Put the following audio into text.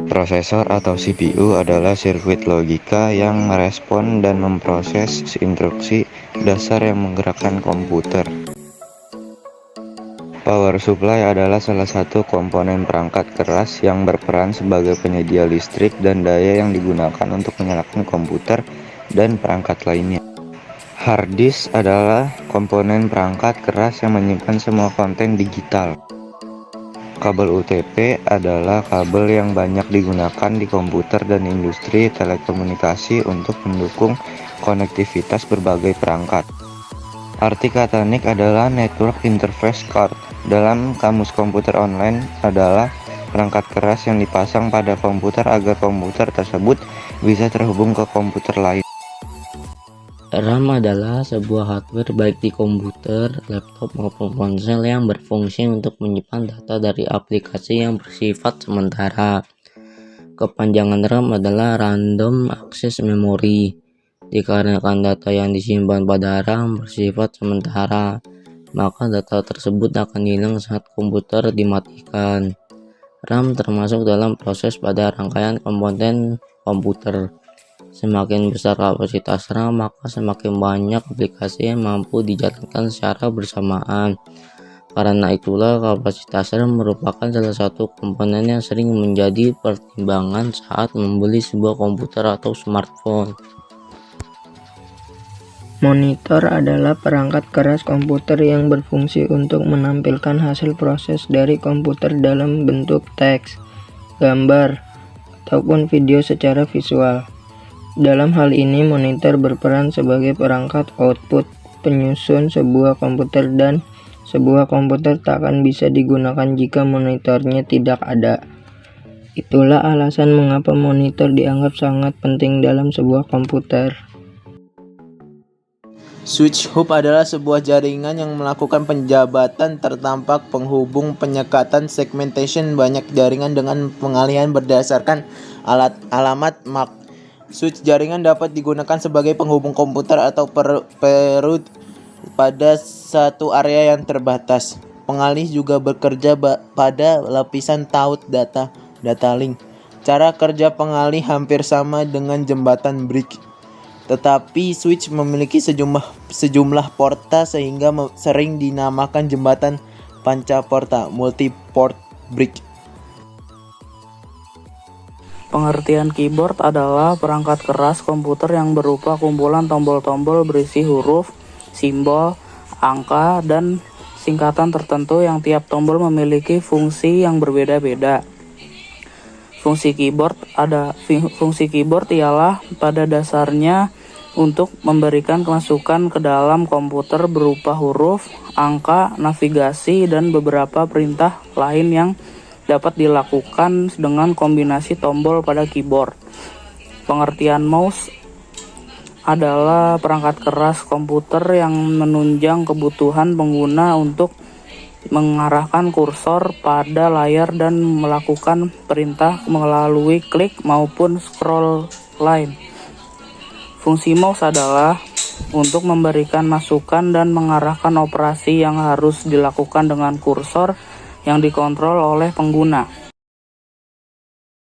Prosesor atau CPU adalah sirkuit logika yang merespon dan memproses instruksi dasar yang menggerakkan komputer. Power supply adalah salah satu komponen perangkat keras yang berperan sebagai penyedia listrik dan daya yang digunakan untuk menyalakan komputer dan perangkat lainnya. Hard disk adalah komponen perangkat keras yang menyimpan semua konten digital. Kabel UTP adalah kabel yang banyak digunakan di komputer dan industri telekomunikasi untuk mendukung konektivitas berbagai perangkat. Arti kata NIC adalah Network Interface Card. Dalam kamus komputer online adalah perangkat keras yang dipasang pada komputer agar komputer tersebut bisa terhubung ke komputer lain. RAM adalah sebuah hardware baik di komputer, laptop maupun ponsel yang berfungsi untuk menyimpan data dari aplikasi yang bersifat sementara. Kepanjangan RAM adalah Random Access Memory. Dikarenakan data yang disimpan pada RAM bersifat sementara, maka data tersebut akan hilang saat komputer dimatikan. RAM termasuk dalam proses pada rangkaian komponen komputer. Semakin besar kapasitas RAM, maka semakin banyak aplikasi yang mampu dijalankan secara bersamaan. Karena itulah kapasitas RAM merupakan salah satu komponen yang sering menjadi pertimbangan saat membeli sebuah komputer atau smartphone. Monitor adalah perangkat keras komputer yang berfungsi untuk menampilkan hasil proses dari komputer dalam bentuk teks, gambar, ataupun video secara visual. Dalam hal ini, monitor berperan sebagai perangkat output penyusun sebuah komputer, dan sebuah komputer tak akan bisa digunakan jika monitornya tidak ada. Itulah alasan mengapa monitor dianggap sangat penting dalam sebuah komputer. Switch hub adalah sebuah jaringan yang melakukan penjabatan tertampak penghubung penyekatan segmentation banyak jaringan dengan pengalihan berdasarkan alamat MAC. Switch jaringan dapat digunakan sebagai penghubung komputer atau perut pada satu area yang terbatas. Pengalih juga bekerja pada lapisan taut data link. Cara kerja pengalih hampir sama dengan jembatan bridge. Tetapi switch memiliki sejumlah porta sehingga sering dinamakan jembatan pancaporta, multi-port bridge. Pengertian keyboard adalah perangkat keras komputer yang berupa kumpulan tombol-tombol berisi huruf, simbol, angka, dan singkatan tertentu yang tiap tombol memiliki fungsi yang berbeda-beda. Fungsi keyboard ialah pada dasarnya untuk memberikan masukan ke dalam komputer berupa huruf, angka, navigasi, dan beberapa perintah lain yang dapat dilakukan dengan kombinasi tombol pada keyboard. Pengertian mouse adalah perangkat keras komputer yang menunjang kebutuhan pengguna untuk mengarahkan kursor pada layar dan melakukan perintah melalui klik maupun scroll line. Fungsi mouse adalah untuk memberikan masukan dan mengarahkan operasi yang harus dilakukan dengan kursor yang dikontrol oleh pengguna.